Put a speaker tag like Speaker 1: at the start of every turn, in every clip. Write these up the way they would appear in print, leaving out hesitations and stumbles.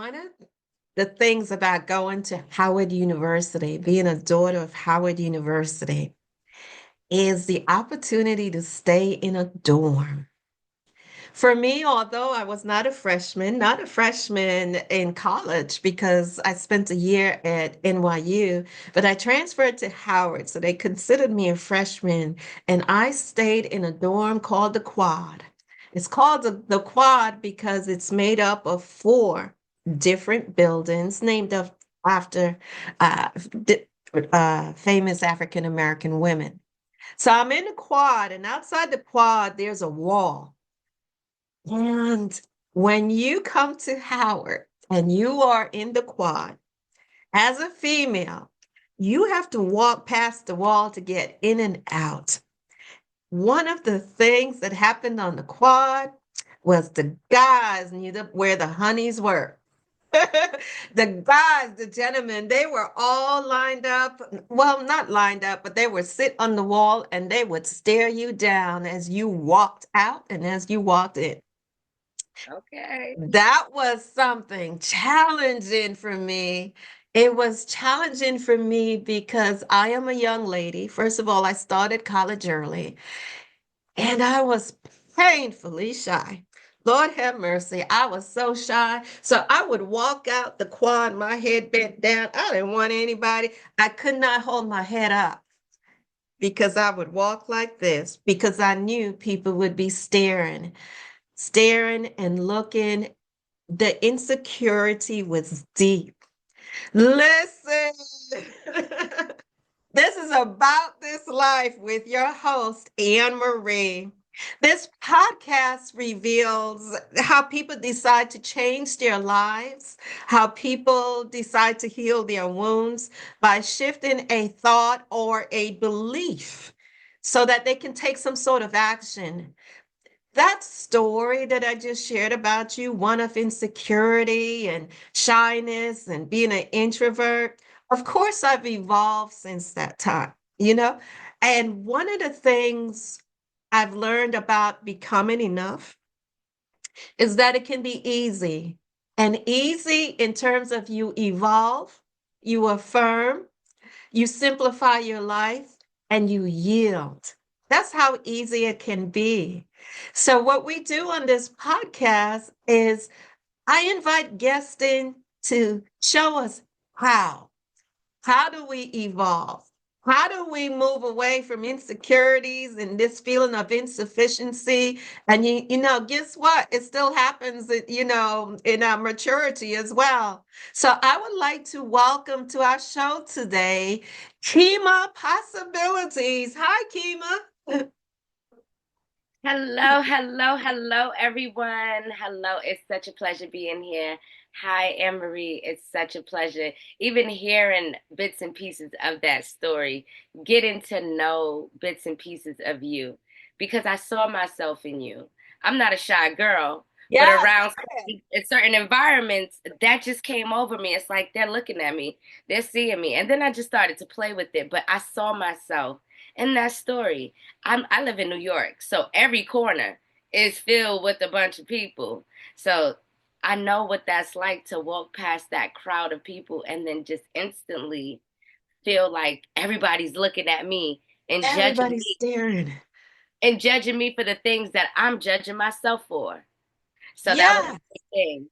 Speaker 1: one of the things about going to Howard University, being a daughter of Howard University, is the opportunity to stay in a dorm. For me, although I was not a freshman in college because I spent a year at NYU, but I transferred to Howard, so they considered me a freshman, and I stayed in a dorm called the Quad. It's called the Quad because it's made up of four different buildings after uh, famous African American women. So I'm in the Quad, and outside the Quad, there's a wall. And when you come to Howard and you are in the Quad, as a female, you have to walk past the wall to get in and out. One of the things that happened on the Quad was the guys knew where the honeys were. The guys, the gentlemen, they were all lined up. Well, not lined up, but they would sit on the wall and they would stare you down as you walked out and as you walked in.
Speaker 2: Okay.
Speaker 1: That was something challenging for me. It was challenging for me because I am a young lady. First of all, I started college early and I was painfully shy. Lord have mercy. I was so shy. So I would walk out the quad, my head bent down. I didn't want anybody. I could not hold my head up because I would walk like this because I knew people would be staring and looking. The insecurity was deep. Listen, this is about this life with your host, Ann Marie. This podcast reveals how people decide to change their lives, how people decide to heal their wounds by shifting a thought or a belief so that they can take some sort of action. That story that I just shared about you, one of insecurity and shyness and being an introvert, of course, I've evolved since that time, you know? And one of the things I've learned about becoming enough is that it can be easy. And easy in terms of you evolve, you affirm, you simplify your life, and you yield. That's how easy it can be. So, what we do on this podcast is I invite guests in to show us how. How do we evolve? How do we move away from insecurities and this feeling of insufficiency? And guess what? It still happens, in our maturity as well. So I would like to welcome to our show today, Keema Possibilities. Hi, Keema.
Speaker 2: Hello, hello, hello, everyone. Hello, it's such a pleasure being here. Hi, Ann Marie. It's such a pleasure. Even hearing bits and pieces of that story, getting to know bits and pieces of you, because I saw myself in you. I'm not a shy girl, but
Speaker 1: Yes,
Speaker 2: around in certain environments, that just came over me. It's like they're looking at me, they're seeing me. And then I just started to play with it, but I saw myself in that story. I live in New York, so every corner is filled with a bunch of people. So I know what that's like to walk past that crowd of people and then just instantly feel like everybody's looking at me
Speaker 1: everybody's staring.
Speaker 2: and judging me for the things that I'm judging myself for. So that was
Speaker 1: Yeah.
Speaker 2: a big thing.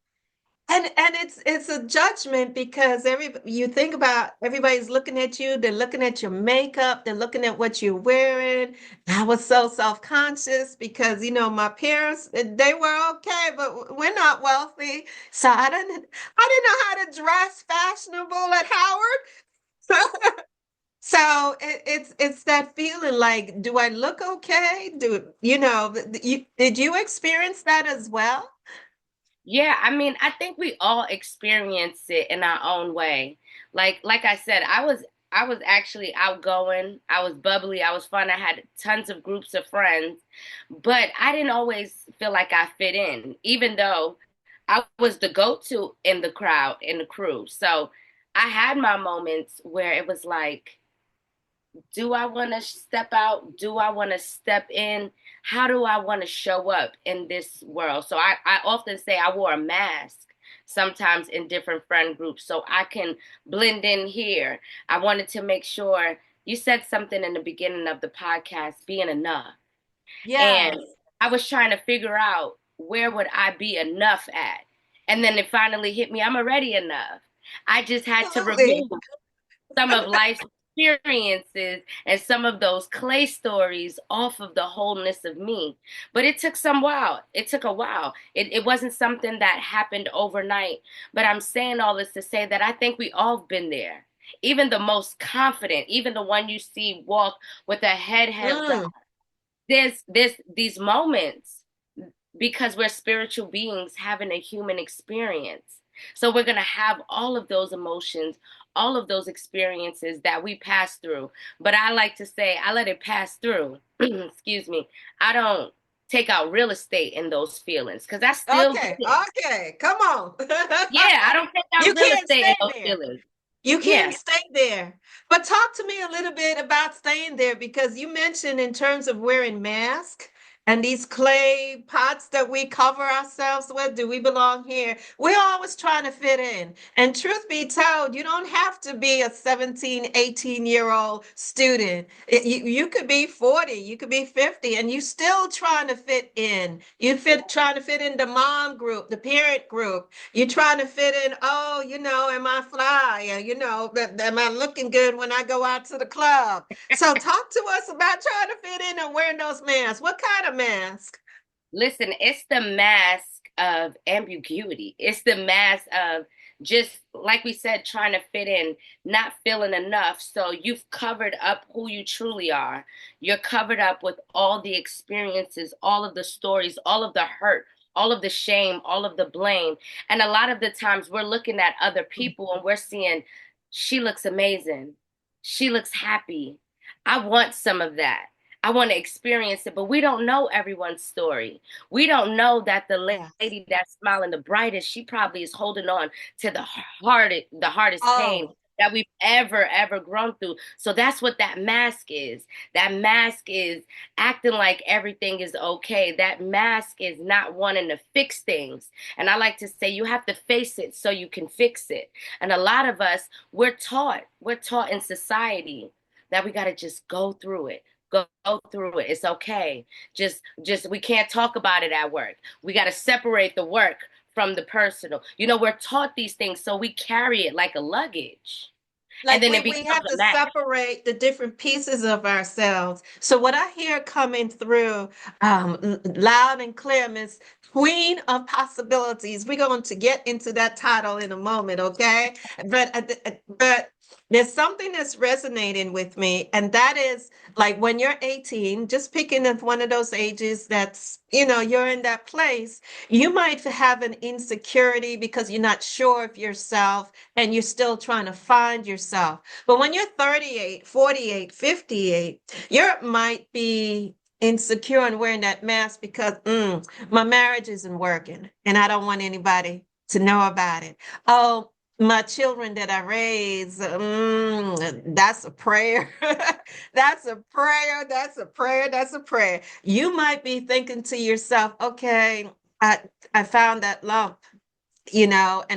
Speaker 1: And it's a judgment because you think about everybody's looking at you, they're looking at your makeup, they're looking at what you're wearing. I was so self-conscious because my parents they were okay, but we're not wealthy. So I didn't know how to dress fashionable at Howard. So it's that feeling like, do I look okay? Did you experience that as well?
Speaker 2: Yeah, I mean, I think we all experience it in our own way. Like I said, I was actually outgoing, I was bubbly, I was fun, I had tons of groups of friends, but I didn't always feel like I fit in, even though I was the go-to in the crowd, in the crew. So I had my moments where it was like, do I want to step out? Do I want to step in? How do I want to show up in this world? So I often say I wore a mask sometimes in different friend groups so I can blend in here. I wanted to make sure you said something in the beginning of the podcast, being enough. And
Speaker 1: Yes,
Speaker 2: I was trying to figure out where would I be enough at. And then it finally hit me, I'm already enough. I just had to
Speaker 1: absolutely.
Speaker 2: remove some of life's experiences and some of those clay stories off of the wholeness of me. But it took some while. It took a while. It wasn't something that happened overnight. But I'm saying all this to say that I think we all been there. Even the most confident, even the one you see walk with a head held down.
Speaker 1: Mm,
Speaker 2: There's these moments because we're spiritual beings having a human experience. So we're going to have all of those emotions, all of those experiences that we pass through. But I like to say, I let it pass through. Excuse me. I don't take out real estate in those feelings because I still get
Speaker 1: okay,
Speaker 2: it.
Speaker 1: okay, come on.
Speaker 2: Yeah, I don't take
Speaker 1: You
Speaker 2: out real
Speaker 1: can't
Speaker 2: estate in
Speaker 1: stay
Speaker 2: those
Speaker 1: there.
Speaker 2: feelings.
Speaker 1: You
Speaker 2: Yeah.
Speaker 1: can't stay there. But talk to me a little bit about staying there because you mentioned in terms of wearing masks and these clay pots that we cover ourselves with. Do we belong here? We're always trying to fit in. And truth be told, you don't have to be a 17, 18-year-old student. You could be 40, you could be 50, and you still trying to fit in. Trying to fit in the mom group, the parent group. You're trying to fit in, oh, am I fly? Am I looking good when I go out to the club? So talk to us about trying to fit in and wearing those masks. What kind of mask?
Speaker 2: Listen, it's the mask of ambiguity. It's the mask of just, like we said, trying to fit in, not feeling enough. So you've covered up who you truly are. You're covered up with all the experiences, all of the stories, all of the hurt, all of the shame, all of the blame. And a lot of the times we're looking at other people and we're seeing, she looks amazing. She looks happy. I want some of that. I want to experience it, but we don't know everyone's story. We don't know that the
Speaker 1: Yes.
Speaker 2: lady that's smiling the brightest, she probably is holding on to the hardest pain
Speaker 1: Oh,
Speaker 2: that we've ever grown through. So that's what that mask is. That mask is acting like everything is okay. That mask is not wanting to fix things. And I like to say you have to face it so you can fix it. And a lot of us, we're taught in society that we got to just go through it. Go through it. It's okay. Just we can't talk about it at work. We got to separate the work from the personal. We're taught these things so we carry it like a luggage. And
Speaker 1: like
Speaker 2: then
Speaker 1: we
Speaker 2: it
Speaker 1: we
Speaker 2: becomes
Speaker 1: have
Speaker 2: a
Speaker 1: to
Speaker 2: mask.
Speaker 1: separate the different pieces of ourselves. So what I hear coming through loud and clear, Miss Queen of Possibilities. We're going to get into that title in a moment, okay? But there's something that's resonating with me, and that is like when you're 18, just picking up one of those ages that's, you're in that place, you might have an insecurity because you're not sure of yourself and you're still trying to find yourself. But when you're 38, 48, 58, you might be insecure and wearing that mask because my marriage isn't working and I don't want anybody to know about it. Oh, my children that I raise, that's a prayer. That's a prayer. That's a prayer. That's a prayer. You might be thinking to yourself, okay, I, I found that lump, and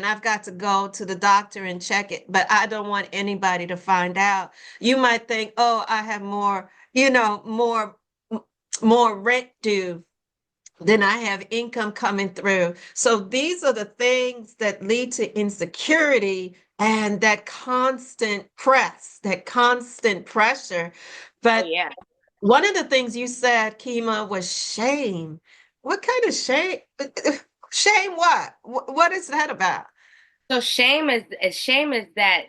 Speaker 1: I've got to go to the doctor and check it, but I don't want anybody to find out. You might think, oh, I have more, more rent due than I have income coming through. So these are the things that lead to insecurity and that constant press, that constant pressure.
Speaker 2: Oh
Speaker 1: But
Speaker 2: yeah.
Speaker 1: one of the things you said, Keema, was shame. What kind of shame? Shame what? What is that about?
Speaker 2: So shame is that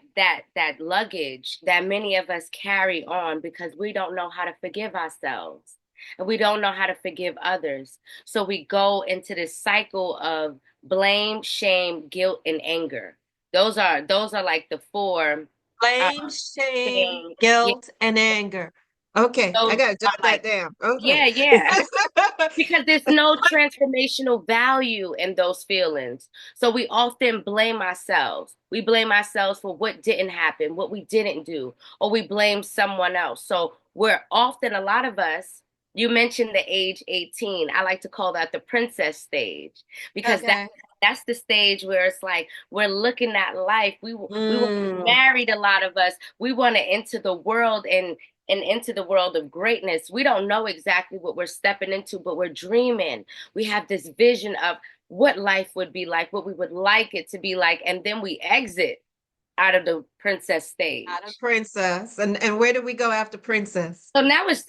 Speaker 2: luggage that many of us carry on because we don't know how to forgive ourselves and we don't know how to forgive others. So we go into this cycle of blame, shame, guilt, and anger. Those are like the four um,
Speaker 1: Blame, shame,
Speaker 2: things. Yeah,
Speaker 1: guilt, and anger. Okay, I
Speaker 2: those
Speaker 1: gotta
Speaker 2: are
Speaker 1: jot that
Speaker 2: like
Speaker 1: down. Okay.
Speaker 2: yeah, yeah. Because there's no transformational value in those feelings. So we often blame ourselves. We blame ourselves for what didn't happen, what we didn't do, or we blame someone else. So we're often, a lot of us, you mentioned the age 18. I like to call that the princess stage because
Speaker 1: Okay.
Speaker 2: That's the stage where it's like we're looking at life. We want to be
Speaker 1: Mm.
Speaker 2: married. A lot of us. We want to enter the world and into the world of greatness. We don't know exactly what we're stepping into, but we're dreaming. We have this vision of what life would be like, what we would like it to be like, and then we exit out of the princess
Speaker 1: Not a
Speaker 2: stage.
Speaker 1: princess. And where do we go after princess?
Speaker 2: So now it's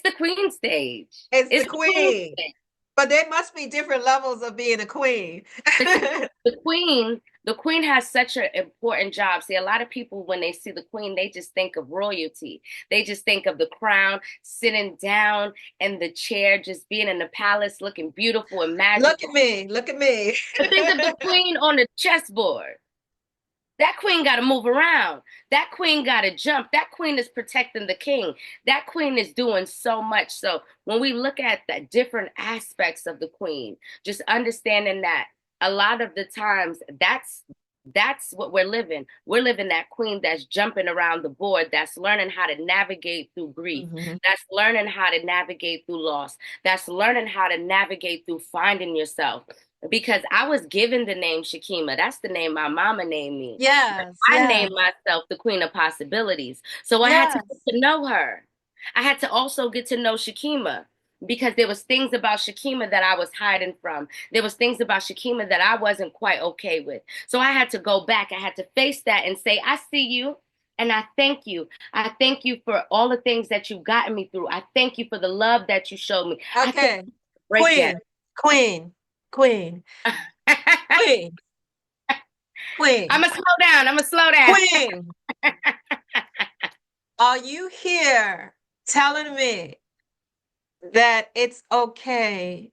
Speaker 2: the queen stage.
Speaker 1: It's the
Speaker 2: It's the queen
Speaker 1: queen.
Speaker 2: stage.
Speaker 1: But there must be different levels of being a queen.
Speaker 2: But see, the queen has such an important job. See, a lot of people when they see the queen, they just think of royalty. They just think of the crown, sitting down in the chair, just being in the palace, looking beautiful and
Speaker 1: Look at
Speaker 2: magical.
Speaker 1: me. Look at me.
Speaker 2: But think of the queen on the chessboard. That queen got to move around. That queen got to jump. That queen is protecting the king. That queen is doing so much. So when we look at the different aspects of the queen, just understanding that a lot of the times that's what we're living. We're living that queen that's jumping around the board, that's learning how to navigate through grief,
Speaker 1: Mhm.
Speaker 2: that's learning how to navigate through loss, that's learning how to navigate through finding yourself. Because I was given the name Shakima. That's the name my mama named me.
Speaker 1: Yes,
Speaker 2: I named
Speaker 1: yes,
Speaker 2: myself the Queen of Possibilities. So I had to get
Speaker 1: yes.
Speaker 2: to know her. I had to also get to know Shakima because there was things about Shakima that I was hiding from. There was things about Shakima that I wasn't quite okay with. So I had to go back. I had to face that and say, I see you and I thank you. I thank you for all the things that you've gotten me through. I thank you for the love that you showed me. I thank
Speaker 1: Okay.
Speaker 2: you for the breakdown.
Speaker 1: Queen, queen, queen, queen,
Speaker 2: I'm
Speaker 1: queen,
Speaker 2: gonna slow down. I'm gonna slow down.
Speaker 1: queen. Are you here telling me that it's okay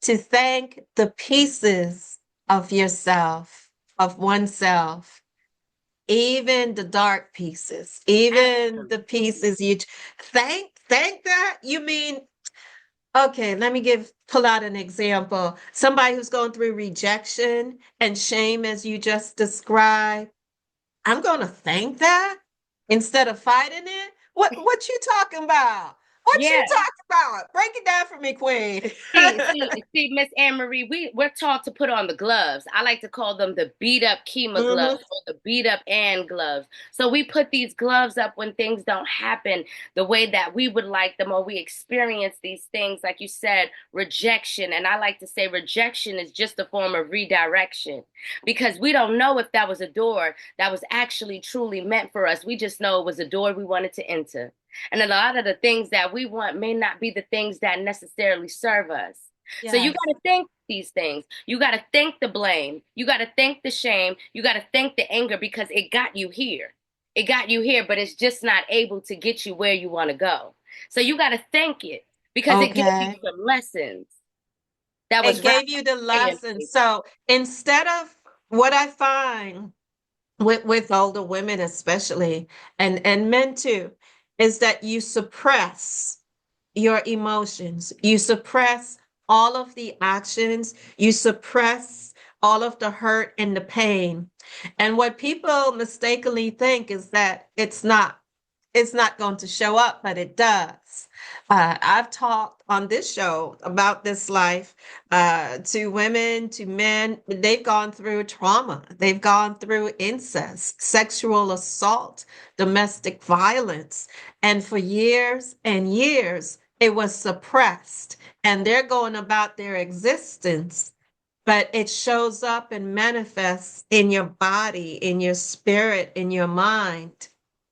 Speaker 1: to thank the pieces of yourself, of oneself, even the dark pieces, even the pieces you thank that? You mean, okay, let me pull out an example. Somebody who's going through rejection and shame, as you just described. I'm going to thank that instead of fighting it. What you talking about? What you
Speaker 2: Yeah.
Speaker 1: talking about? Break it down for me, Queen.
Speaker 2: See, Miss Ann Marie, we're taught to put on the gloves. I like to call them the beat up Keema gloves
Speaker 1: Hmm.
Speaker 2: or the beat up Ann gloves. So we put these gloves up when things don't happen the way that we would like them, or we experience these things, like you said, rejection. And I like to say rejection is just a form of redirection because we don't know if that was a door that was actually truly meant for us. We just know it was a door we wanted to enter. And a lot of the things that we want may not be the things that necessarily serve us. So you
Speaker 1: Yes.
Speaker 2: got to think these things. You got to think the blame. You got to think the shame. You got to think the anger because it got you here. It got you here, but it's just not able to get you where you want to go. So you got to thank it because it gave you
Speaker 1: Okay.
Speaker 2: some lessons that
Speaker 1: It
Speaker 2: was wrapped
Speaker 1: gave you the
Speaker 2: up in your
Speaker 1: lesson.
Speaker 2: life.
Speaker 1: So instead of what I find with older women especially, and men too, is that you suppress your emotions. You suppress all of the actions. You suppress all of the hurt and the pain. And what people mistakenly think is that it's not going to show up, but it does. I've talked on this show about this life to women, to men. They've gone through trauma, they've gone through incest, sexual assault, domestic violence. And for years and years, it was suppressed. And they're going about their existence, but it shows up and manifests in your body, in your spirit, in your mind.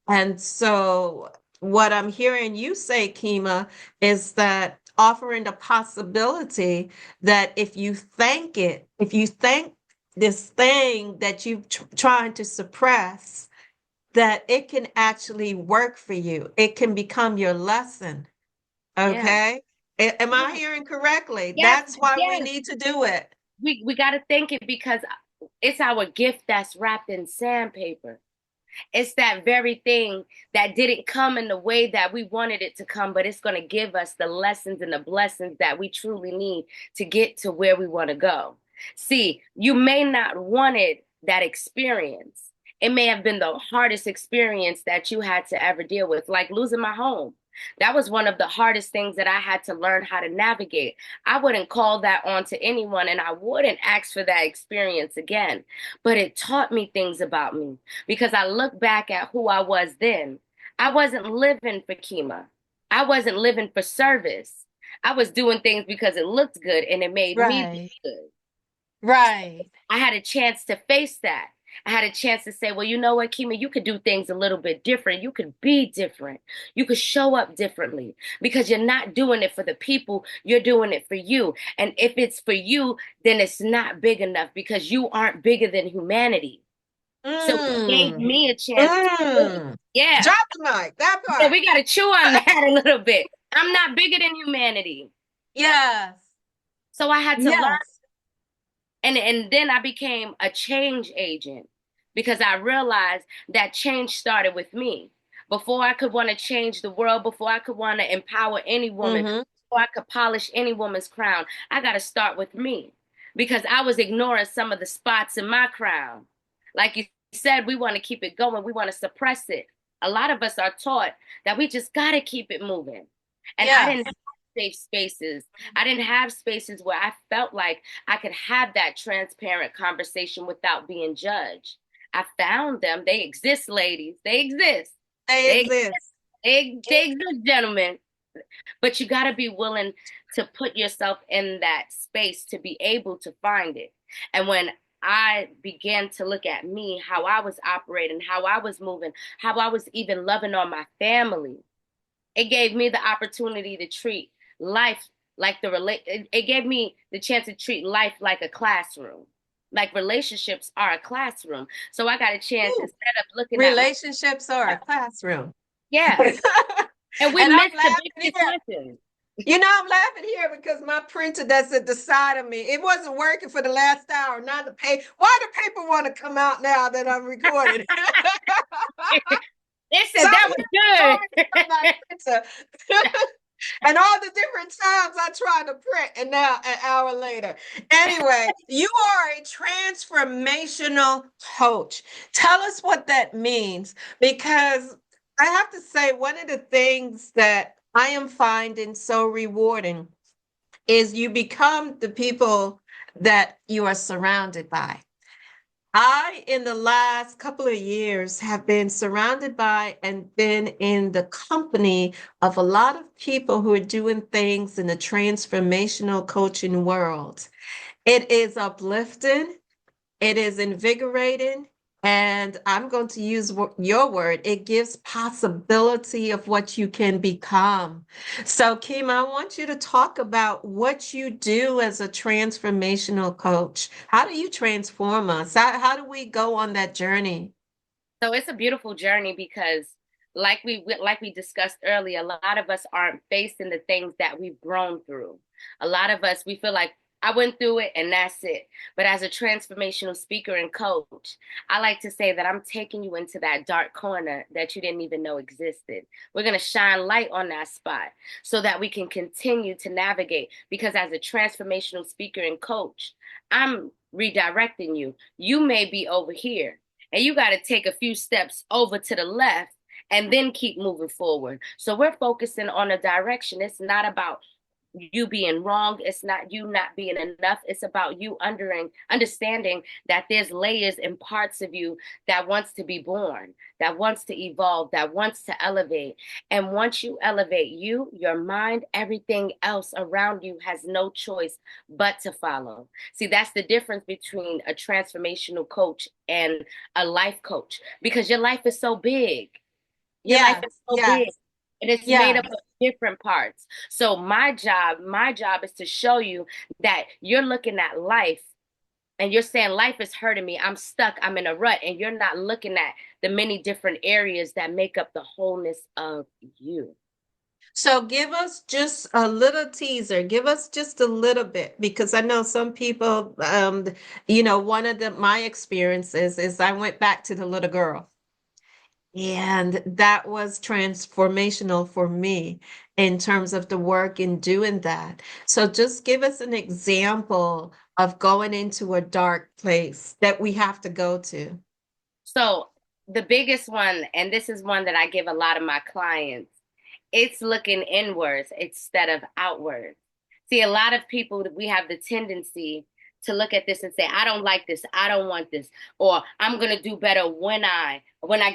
Speaker 1: And so, what I'm hearing you say, Keema, is that offering the possibility that if you thank this thing that you're trying to suppress, that it can actually work for you. It can become your lesson.
Speaker 2: Yeah.
Speaker 1: Okay. Am I
Speaker 2: Yeah.
Speaker 1: hearing correctly?
Speaker 2: Yes,
Speaker 1: That's why we
Speaker 2: yes.
Speaker 1: need to do it.
Speaker 2: We got to think it because it's our gift that's wrapped in sandpaper. It's that very thing that didn't come in the way that we wanted it to come, but it's going to give us the lessons and the blessings that we truly need to get to where we want to go. See, you may not wanted that experience. It may have been the hardest experience that you had to ever deal with, like losing my home. That was one of the hardest things that I had to learn how to navigate. I wouldn't call that on to anyone and I wouldn't ask for that experience again. But it taught me things about me because I look back at who I was then. I wasn't living for Keema. I wasn't living for service. I was doing things because it looked good and it made me look
Speaker 1: Right.
Speaker 2: good.
Speaker 1: Right.
Speaker 2: I had a chance to face that. I had a chance to say, well, you know what, Keema, you could do things a little bit different. You could be different. You could show up differently because you're not doing it for the people. You're doing it for you. And if it's for you, then it's not big enough because you aren't bigger than humanity. So it gave
Speaker 1: Mm.
Speaker 2: me a chance to really,
Speaker 1: Mm.
Speaker 2: yeah,
Speaker 1: Drop the mic. That
Speaker 2: yeah,
Speaker 1: part.
Speaker 2: we got to chew on that a little bit. I'm not bigger than humanity.
Speaker 1: Yes.
Speaker 2: So I had to learn.
Speaker 1: Yes.
Speaker 2: And then I became a change agent because I realized that change started with me. Before I could want to change the world, before I could want to empower any woman,
Speaker 1: Mm-hmm.
Speaker 2: before I could polish any woman's crown, I got to start with me because I was ignoring some of the spots in my crown. Like you said, we want to keep it going, we want to suppress it. A lot of us are taught that we just got to keep it moving. And I didn't
Speaker 1: Yes.
Speaker 2: have safe spaces. I didn't have spaces where I felt like I could have that transparent conversation without being judged. I found them. They exist, ladies. They exist.
Speaker 1: They
Speaker 2: They
Speaker 1: exist.
Speaker 2: they exist, gentlemen. But you got to be willing to put yourself in that space to be able to find it. And when I began to look at me, how I was operating, how I was moving, how I was even loving on my family, it gave me the opportunity to treat life like it gave me the chance to treat life like a classroom. Like relationships are a classroom. So I got a chance
Speaker 1: Ooh.
Speaker 2: instead of looking at my,
Speaker 1: Relationships are a classroom.
Speaker 2: yeah.
Speaker 1: And
Speaker 2: And we
Speaker 1: I'm
Speaker 2: missed the
Speaker 1: laughing
Speaker 2: biggest
Speaker 1: here.
Speaker 2: lesson.
Speaker 1: I'm laughing here because my printer that's at the side of me, it wasn't working for the last hour. Now the pay, why do people want to come out now that I'm recording?
Speaker 2: They
Speaker 1: So
Speaker 2: said that
Speaker 1: here
Speaker 2: was
Speaker 1: noise from my printer. And all the different times I tried to print, and now an hour later. Anyway, you are a transformational coach. Tell us what that means, because I have to say, one of the things that I am finding so rewarding is you become the people that you are surrounded by. I, in the last couple of years, have been surrounded by and been in the company of a lot of people who are doing things in the transformational coaching world. It is uplifting, it is invigorating, and I'm going to use your word. It gives possibility of what you can become. So, Keema, I want you to talk about what you do as a transformational coach. How do you transform us? How do we go on that journey?
Speaker 2: So it's a beautiful journey because like we discussed earlier, a lot of us aren't facing the things that we've grown through. A lot of us we feel like I went through it and that's it. But as a transformational speaker and coach, I like to say that I'm taking you into that dark corner that you didn't even know existed. We're going to shine light on that spot so that we can continue to navigate because as a transformational speaker and coach, I'm redirecting you. You may be over here and you got to take a few steps over to the left and then keep moving forward. So we're focusing on a direction. It's not about you being wrong. It's not you not being enough. It's about you understanding that there's layers and parts of you that wants to be born, that wants to evolve, that wants to elevate. And once you elevate you, your mind, everything else around you has no choice but to follow. See, that's the difference between a transformational coach and a life coach because your life is so big. Your life
Speaker 1: Yes,
Speaker 2: is so big
Speaker 1: yes,
Speaker 2: and it's made
Speaker 1: yes.
Speaker 2: up of different parts. So my job is to show you that you're looking at life and you're saying life is hurting me. I'm stuck. I'm in a rut. And you're not looking at the many different areas that make up the wholeness of you.
Speaker 1: So give us just a little teaser. Give us just a little bit, because I know some people, one of my experiences is I went back to the little girl. And that was transformational for me in terms of the work in doing that. So just give us an example of going into a dark place that we have to go to.
Speaker 2: So the biggest one, and this is one that I give a lot of my clients, It's looking inwards instead of outwards. See, a lot of people, we have the tendency to look at this and say, I don't like this, I don't want this, or I'm gonna do better when I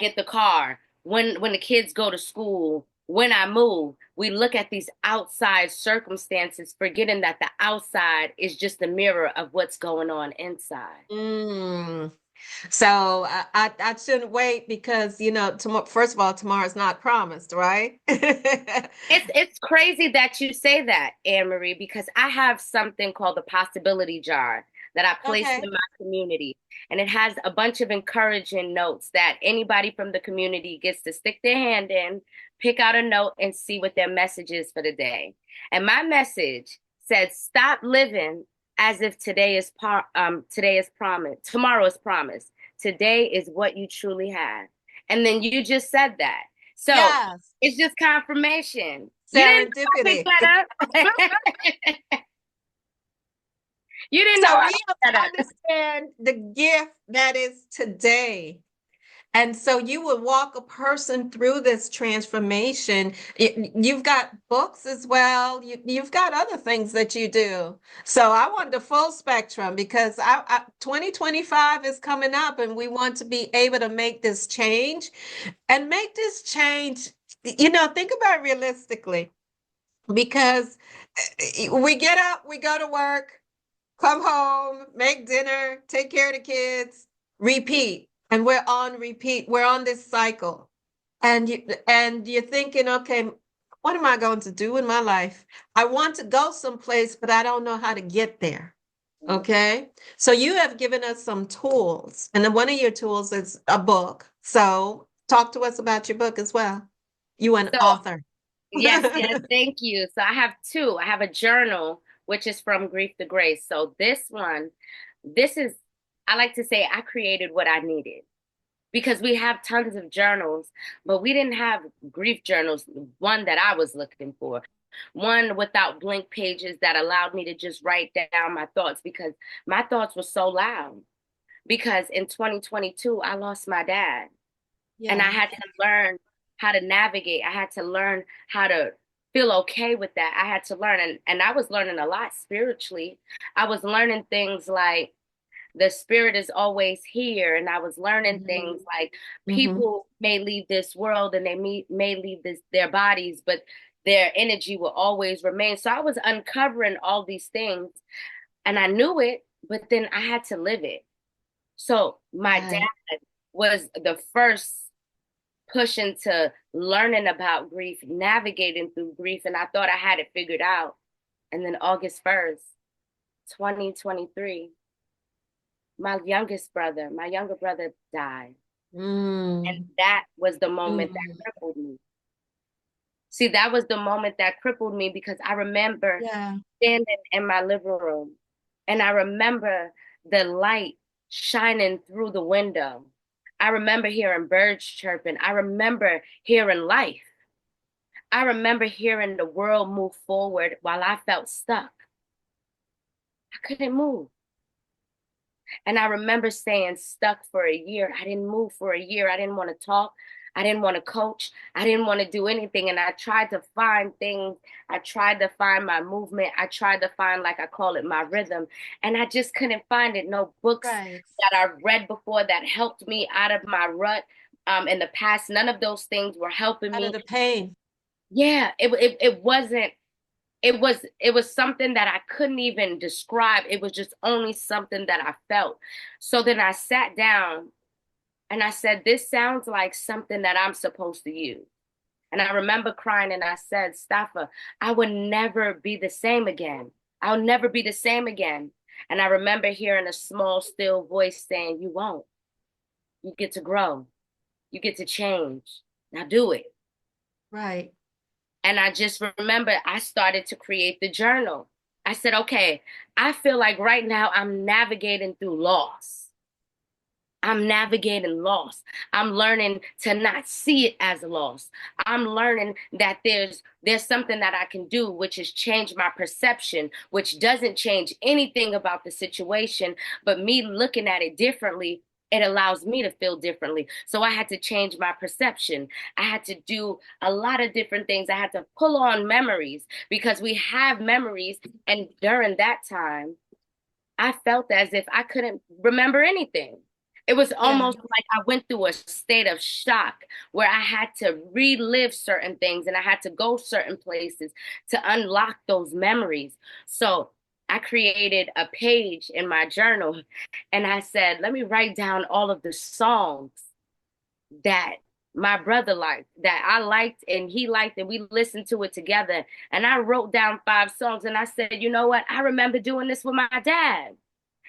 Speaker 2: get the car, when the kids go to school, when I move. We look at these outside circumstances, forgetting that the outside is just a mirror of what's going on inside.
Speaker 1: Mm. So I shouldn't wait because tomorrow, first of all, tomorrow's not promised, right?
Speaker 2: It's crazy that you say that, Anne Marie, because I have something called the possibility jar that I placed
Speaker 1: Okay.
Speaker 2: in my community. And it has a bunch of encouraging notes that anybody from the community gets to stick their hand in, pick out a note, and see what their message is for the day. And my message said, stop living as if today is promised, tomorrow is promised. Today is what you truly have. And then you just said that. So
Speaker 1: Yes.
Speaker 2: it's just confirmation. You didn't know I picked
Speaker 1: Serendipity.
Speaker 2: that up. You didn't know
Speaker 1: So
Speaker 2: I
Speaker 1: we have
Speaker 2: picked that
Speaker 1: to
Speaker 2: up.
Speaker 1: understand the gift that is today. And so you would walk a person through this transformation. You've got books as well. You've got other things that you do. So I want the full spectrum because 2025 is coming up and we want to be able to make this change and make this change. Think about it realistically because we get up, we go to work, come home, make dinner, take care of the kids, repeat. And we're on repeat. We're on this cycle. And you're thinking, okay, what am I going to do in my life? I want to go someplace, but I don't know how to get there. Okay. So you have given us some tools. And then one of your tools is a book. So talk to us about your book as well. You an
Speaker 2: So,
Speaker 1: author.
Speaker 2: yes, yes, thank you. So I have two. I have a journal, which is From Grief to Grace. So this is, I like to say, I created what I needed because we have tons of journals, but we didn't have grief journals, one that I was looking for. One without blank pages that allowed me to just write down my thoughts because my thoughts were so loud. Because in 2022, I lost my dad and I
Speaker 1: Yeah.
Speaker 2: had to learn how to navigate. I had to learn how to feel okay with that. I had to learn, and I was learning a lot spiritually. I was learning things like the spirit is always here, and I was learning
Speaker 1: Hmm.
Speaker 2: things like
Speaker 1: Hmm.
Speaker 2: people may leave this world and may leave their bodies, but their energy will always remain. So I was uncovering all these things, and I knew it, but then I had to live it. So my
Speaker 1: Right.
Speaker 2: dad was the first push into learning about grief, navigating through grief, and I thought I had it figured out. And then August 1st, 2023, my younger brother died. And
Speaker 1: Mm.
Speaker 2: that was the moment that
Speaker 1: Mm.
Speaker 2: crippled me. See, that was the moment that crippled me because I remember
Speaker 1: Yeah.
Speaker 2: standing in my living room and I remember the light shining through the window. I remember hearing birds chirping. I remember hearing life. I remember hearing the world move forward while I felt stuck. I couldn't move. And I remember staying stuck for a year. I didn't move for a year. I didn't want to talk. I didn't want to coach. I didn't want to do anything. And I tried to find things. I tried to find my movement. I tried to find, like I call it, my rhythm. And I just couldn't find it. No books
Speaker 1: Right.
Speaker 2: that I've read before that helped me out of my rut in the past. None of those things were helping
Speaker 1: Out of
Speaker 2: me.
Speaker 1: the pain.
Speaker 2: Yeah, it wasn't it was something that I couldn't even describe. It was just only something that I felt. So then I sat down and I said, this sounds like something that I'm supposed to use. And I remember crying and I said, Staffa, I would never be the same again. I'll never be the same again. And I remember hearing a small, still voice saying, you won't. You get to grow. You get to change. Now do it.
Speaker 1: Right.
Speaker 2: And I just remember I started to create the journal. I said, okay, I feel like right now I'm navigating through loss. I'm navigating loss. I'm learning to not see it as a loss. I'm learning that there's something that I can do, which is change my perception, which doesn't change anything about the situation, but me looking at it differently it allows me to feel differently. So I had to change my perception. I had to do a lot of different things. I had to pull on memories because we have memories. And during that time, I felt as if I couldn't remember anything. It was
Speaker 1: Yeah.
Speaker 2: almost like I went through a state of shock where I had to relive certain things and I had to go certain places to unlock those memories. So I created a page in my journal and I said, let me write down all of the songs that my brother liked, that I liked and he liked, and we listened to it together. And I wrote down 5 songs and I said, you know what? I remember doing this with my dad.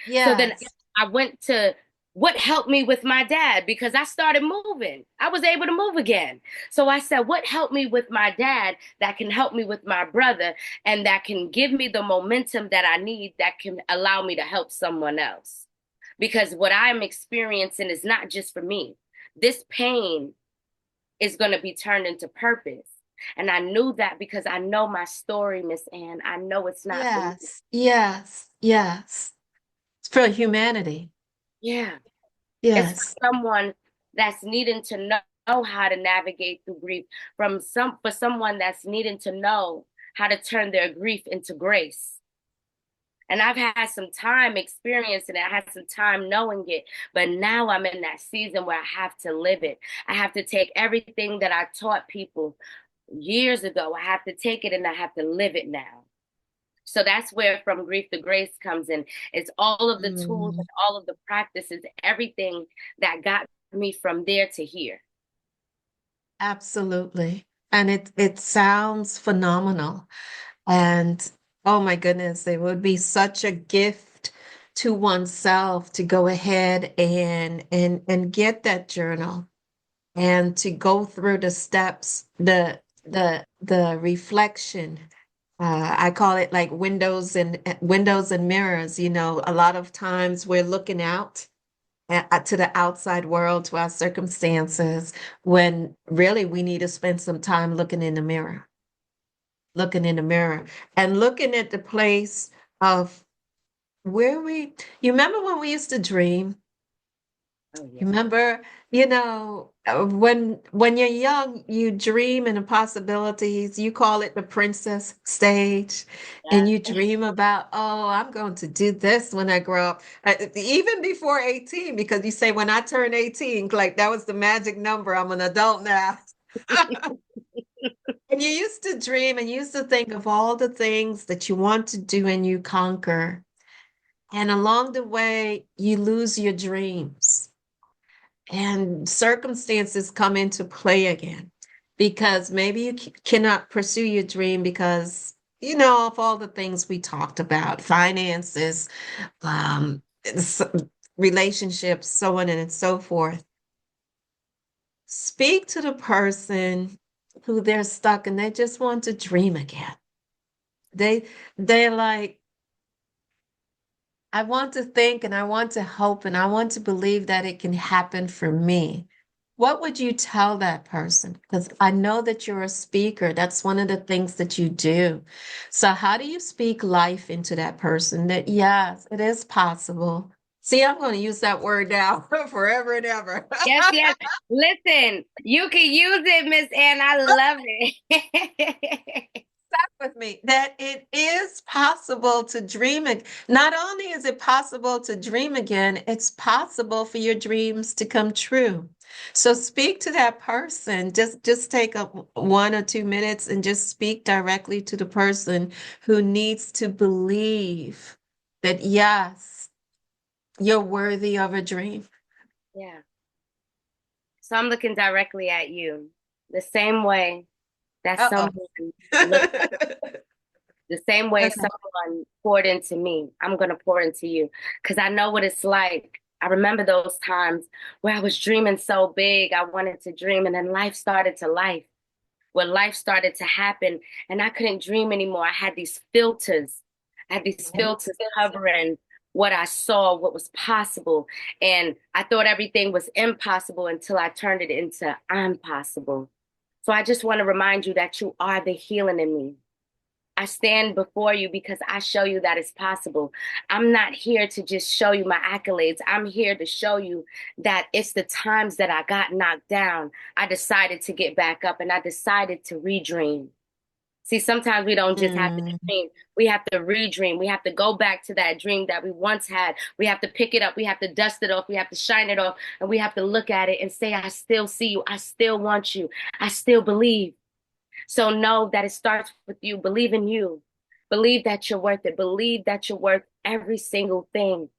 Speaker 2: So then
Speaker 1: Yes.
Speaker 2: I went to what helped me with my dad because I started moving. I was able to move again. So I said, what helped me with my dad that can help me with my brother and that can give me the momentum that I need that can allow me to help someone else? Because what I'm experiencing is not just for me. This pain is going to be turned into purpose. And I knew that because I know my story, Miss Ann. I know it's not for me.
Speaker 1: Yes. Yes. Yes. It's for humanity.
Speaker 2: Yeah. It's for
Speaker 1: Yes.
Speaker 2: someone that's needing to know how to navigate through grief, for someone that's needing to know how to turn their grief into grace. And I've had some time experiencing it. I had some time knowing it, but now I'm in that season where I have to live it. I have to take everything that I taught people years ago. I have to take it and I have to live it now. So that's where From Grief to Grace comes in. It's all of the tools
Speaker 1: Mm,
Speaker 2: and all of the practices, everything that got me from there to here.
Speaker 1: absolutely. And it sounds phenomenal. And oh my goodness, it would be such a gift to oneself to go ahead and get that journal and to go through the steps, the reflection. I call it like windows and mirrors. You know, a lot of times we're looking out to the outside world, to our circumstances, when really we need to spend some time looking in the mirror and looking at the place of where you remember when we used to dream?
Speaker 2: Oh,
Speaker 1: You
Speaker 2: yeah.
Speaker 1: remember, when you're young, you dream in the possibilities. You call it the princess stage, and
Speaker 2: Yeah.
Speaker 1: you dream about, oh, I'm going to do this when I grow up. Even before 18, because you say when I turn 18, like that was the magic number. I'm an adult now. And you used to dream and you used to think of all the things that you want to do and you conquer. And along the way, you lose your dreams and circumstances come into play again because maybe you cannot pursue your dream because, of all the things we talked about, finances, um, s- relationships, so on and so forth. Speak to the person who they're stuck and they just want to dream again. They they're like, I want to think and I want to hope and I want to believe that it can happen for me. What would you tell that person? Because I know that you're a speaker. That's one of the things that you do. So how do you speak life into that person that yes, it is possible? See, I'm going to use that word now forever and ever.
Speaker 2: Yes, yes. Listen, you can use it, Miss Ann. I love it.
Speaker 1: With me that it is possible to dream. Not only is it possible to dream again, it's possible for your dreams to come true. So speak to that person. Just take a 1 or 2 minutes and just speak directly to the person who needs to believe that yes, you're worthy of a dream.
Speaker 2: Yeah. So I'm looking directly at you the same way that
Speaker 1: Uh-oh.
Speaker 2: someone looked, the same way
Speaker 1: Okay.
Speaker 2: someone poured into me. I'm going to pour into you because I know what it's like. I remember those times where I was dreaming so big. I wanted to dream, and then life started to life. Where life started to happen, and I couldn't dream anymore. I had these filters. I had these filters covering what I saw, what was possible. And I thought everything was impossible until I turned it into I'm possible. So I just want to remind you that you are the healing in me. I stand before you because I show you that it's possible. I'm not here to just show you my accolades. I'm here to show you that it's the times that I got knocked down. I decided to get back up and I decided to redream. See, sometimes we don't just have to
Speaker 1: Mm.
Speaker 2: dream. We have to redream. We have to go back to that dream that we once had. We have to pick it up. We have to dust it off. We have to shine it off. And we have to look at it and say, I still see you. I still want you. I still believe. So know that it starts with you. Believe in you. Believe that you're worth it. Believe that you're worth every single thing.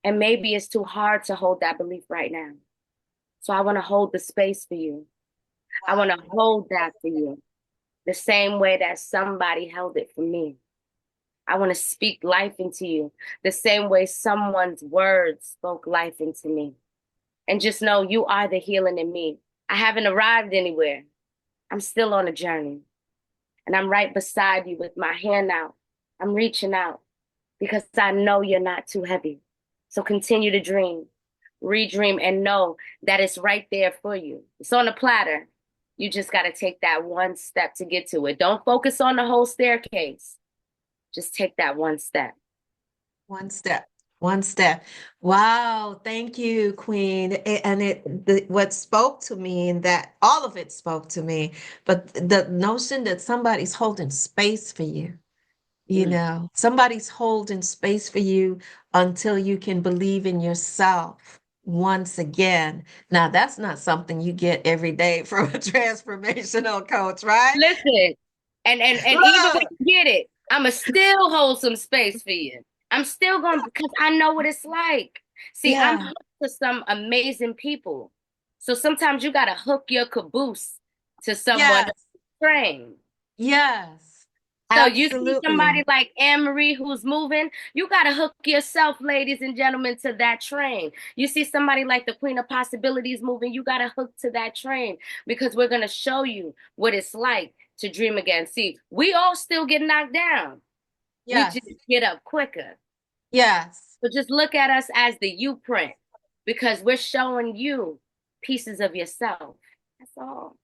Speaker 2: And maybe it's too hard to hold that belief right now. So I want to hold the space for you. I want to
Speaker 1: Wow.
Speaker 2: hold that for you the same way that somebody held it for me. I want to speak life into you the same way someone's words spoke life into me. And just know you are the healing in me. I haven't arrived anywhere. I'm still on a journey. And I'm right beside you with my hand out. I'm reaching out because I know you're not too heavy. So continue to dream, redream, and know that it's right there for you. It's on a platter. You just got to take that one step to get to it. Don't focus on the whole staircase. Just take that one step.
Speaker 1: One step, one step. Wow, thank you, Queen. And what spoke to me, and that all of it spoke to me, but the notion that somebody's holding space for you,
Speaker 2: Mm.
Speaker 1: somebody's holding space for you until you can believe in yourself once again. Now, that's not something you get every day from a transformational coach, right?
Speaker 2: Listen, and even when
Speaker 1: Look,
Speaker 2: you get it, I'ma still hold some space for you. I'm still going because I know what it's like. See, I'm
Speaker 1: yeah,
Speaker 2: hooked to some amazing people. So sometimes you gotta hook your caboose to someone
Speaker 1: yes,
Speaker 2: train.
Speaker 1: yes,
Speaker 2: So you see
Speaker 1: absolutely.
Speaker 2: somebody like Ann Marie who's moving, you gotta hook yourself, ladies and gentlemen, to that train. You see somebody like the Queen of Possibilities moving, you gotta hook to that train because we're gonna show you what it's like to dream again. See, we all still get knocked down. We
Speaker 1: Yes,
Speaker 2: just get up quicker.
Speaker 1: yes,
Speaker 2: So just look at us as the you print because we're showing you pieces of yourself. That's all.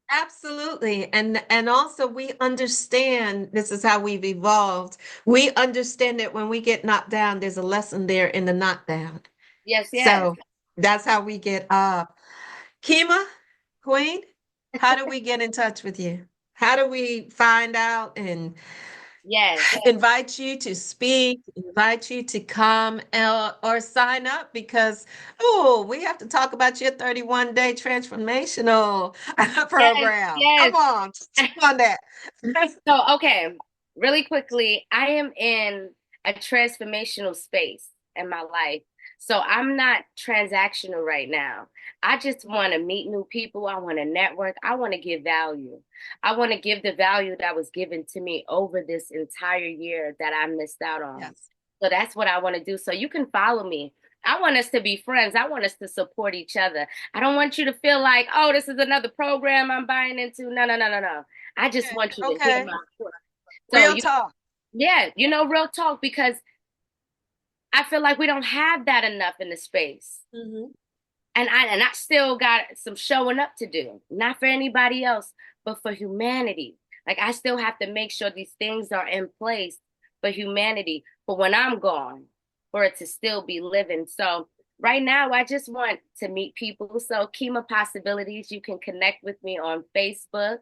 Speaker 1: absolutely. And also we understand this is how we've evolved. We understand that when we get knocked down, there's a lesson there in the knockdown.
Speaker 2: Yes, yes,
Speaker 1: So that's how we get up. Keema, Queen, how do we get in touch with you? How do we find out and
Speaker 2: yes.
Speaker 1: invite you to speak, invite you to come or sign up because, oh, we have to talk about your 31-day transformational
Speaker 2: Yes,
Speaker 1: program. Come
Speaker 2: yes.
Speaker 1: on, on that.
Speaker 2: So, okay, really quickly, I am in a transformational space in my life. So, I'm not transactional right now. I just want to meet new people. I want to network. I want to give value. I want to give the value that was given to me over this entire year that I missed out on.
Speaker 1: Yes.
Speaker 2: So, that's what I want to do. So, you can follow me. I want us to be friends. I want us to support each other. I don't want you to feel like, oh, this is another program I'm buying into. No, no, no, no, no. I just
Speaker 1: Okay.
Speaker 2: want you to hear
Speaker 1: Okay.
Speaker 2: my voice. So
Speaker 1: Real
Speaker 2: you,
Speaker 1: talk.
Speaker 2: yeah, real talk because I feel like we don't have that enough in the space.
Speaker 1: Hmm.
Speaker 2: And I still got some showing up to do, not for anybody else, but for humanity. Like I still have to make sure these things are in place for humanity, for when I'm gone, for it to still be living. So right now, I just want to meet people. So Keema Possibilities, you can connect with me on Facebook.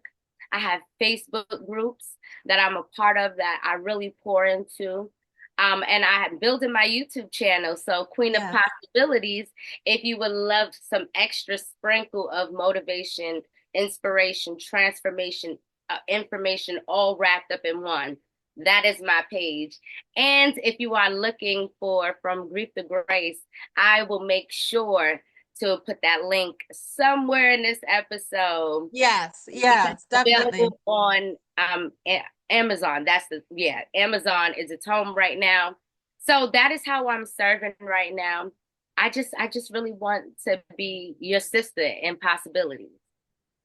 Speaker 2: I have Facebook groups that I'm a part of that I really pour into. And I am building my YouTube channel. So Queen of
Speaker 1: Yeah.
Speaker 2: Possibilities, if you would love some extra sprinkle of motivation, inspiration, transformation, information all wrapped up in one, that is my page. And if you are looking for From Grief to Grace, I will make sure to put that link somewhere in this episode
Speaker 1: Yes.
Speaker 2: because
Speaker 1: Yes.
Speaker 2: it's
Speaker 1: Definitely.
Speaker 2: available on Amazon. That's Amazon is its home right now. So that is how I'm serving right now. I just really want to be your sister in possibilities.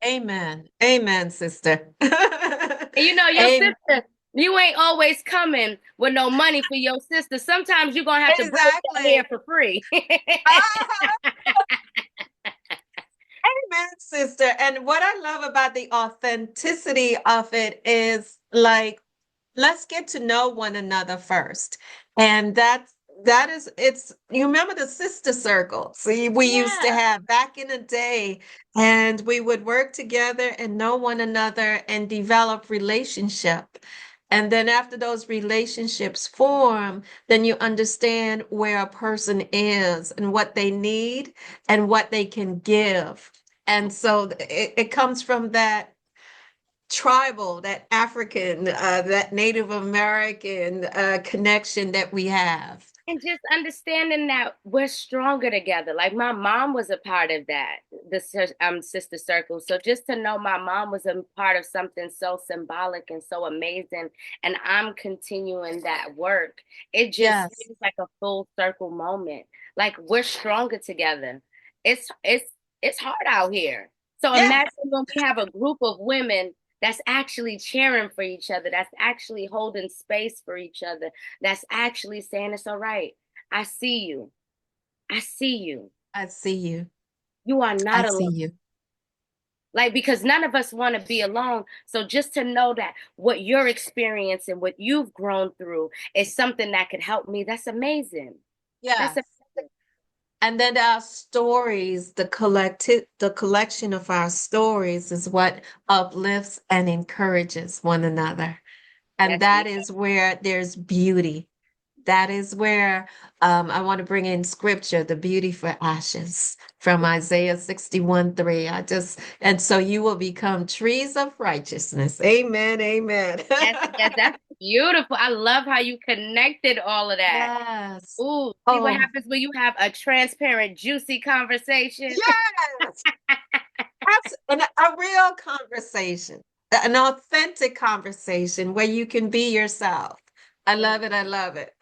Speaker 1: Amen. Amen, sister.
Speaker 2: And your
Speaker 1: Amen.
Speaker 2: sister, you ain't always coming with no money for your sister. Sometimes you're gonna have to braid your
Speaker 1: Exactly.
Speaker 2: hair for free.
Speaker 1: Amen, sister. And what I love about the authenticity of it is like let's get to know one another first. And that is it's you remember the sister circle. See, we used to
Speaker 2: Yeah.
Speaker 1: have back in the day, and we would work together and know one another and develop relationship. And then after those relationships form, then you understand where a person is and what they need and what they can give. And so it comes from that tribal, that African, that Native American connection that we have.
Speaker 2: And just understanding that we're stronger together. Like my mom was a part of that, the sister circle. So just to know my mom was a part of something so symbolic and so amazing, and I'm continuing that work, it just
Speaker 1: Yes.
Speaker 2: feels like a full circle moment. Like we're stronger together. It's hard out here. So
Speaker 1: Yes.
Speaker 2: imagine when we have a group of women that's actually cheering for each other, that's actually holding space for each other, that's actually saying it's all right. I see you. I see you.
Speaker 1: I see you.
Speaker 2: You are
Speaker 1: I
Speaker 2: not
Speaker 1: see
Speaker 2: alone.
Speaker 1: you.
Speaker 2: Like, because none of us want to be alone. So just to know that what you're experiencing, what you've grown through is something that could help me, that's amazing. That's
Speaker 1: Yes.
Speaker 2: amazing.
Speaker 1: And then our stories, the collection of our stories is what uplifts and encourages one another. And
Speaker 2: That's
Speaker 1: that
Speaker 2: beautiful.
Speaker 1: is where there's beauty. That is where I want to bring in scripture, the beauty for ashes from Isaiah 61:3. And so you will become trees of righteousness. Amen. Amen.
Speaker 2: That's beautiful. I love how you connected all of that.
Speaker 1: Yes.
Speaker 2: Ooh, see what
Speaker 1: Oh,
Speaker 2: happens when you have a transparent, juicy conversation.
Speaker 1: yes. That's a real conversation, an authentic conversation where you can be yourself. I love it. I love it.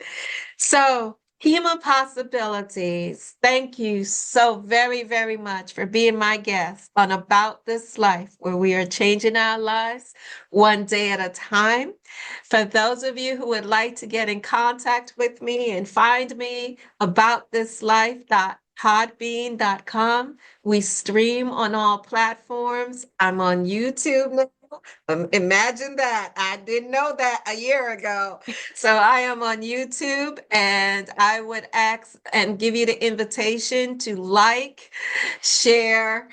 Speaker 1: So, Keema Possibilities, thank you so very, very much for being my guest on About This Life, where we are changing our lives one day at a time. For those of you who would like to get in contact with me and find me, aboutthislife.podbean.com. We stream on all platforms. I'm on YouTube now. Imagine that. I didn't know that a year ago. So I am on YouTube, and I would ask and give you the invitation to like, share,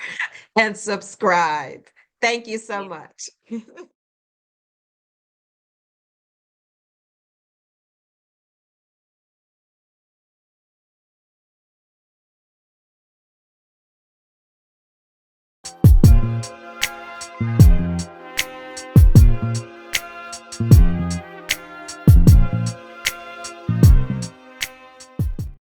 Speaker 1: and subscribe. Thank you so much.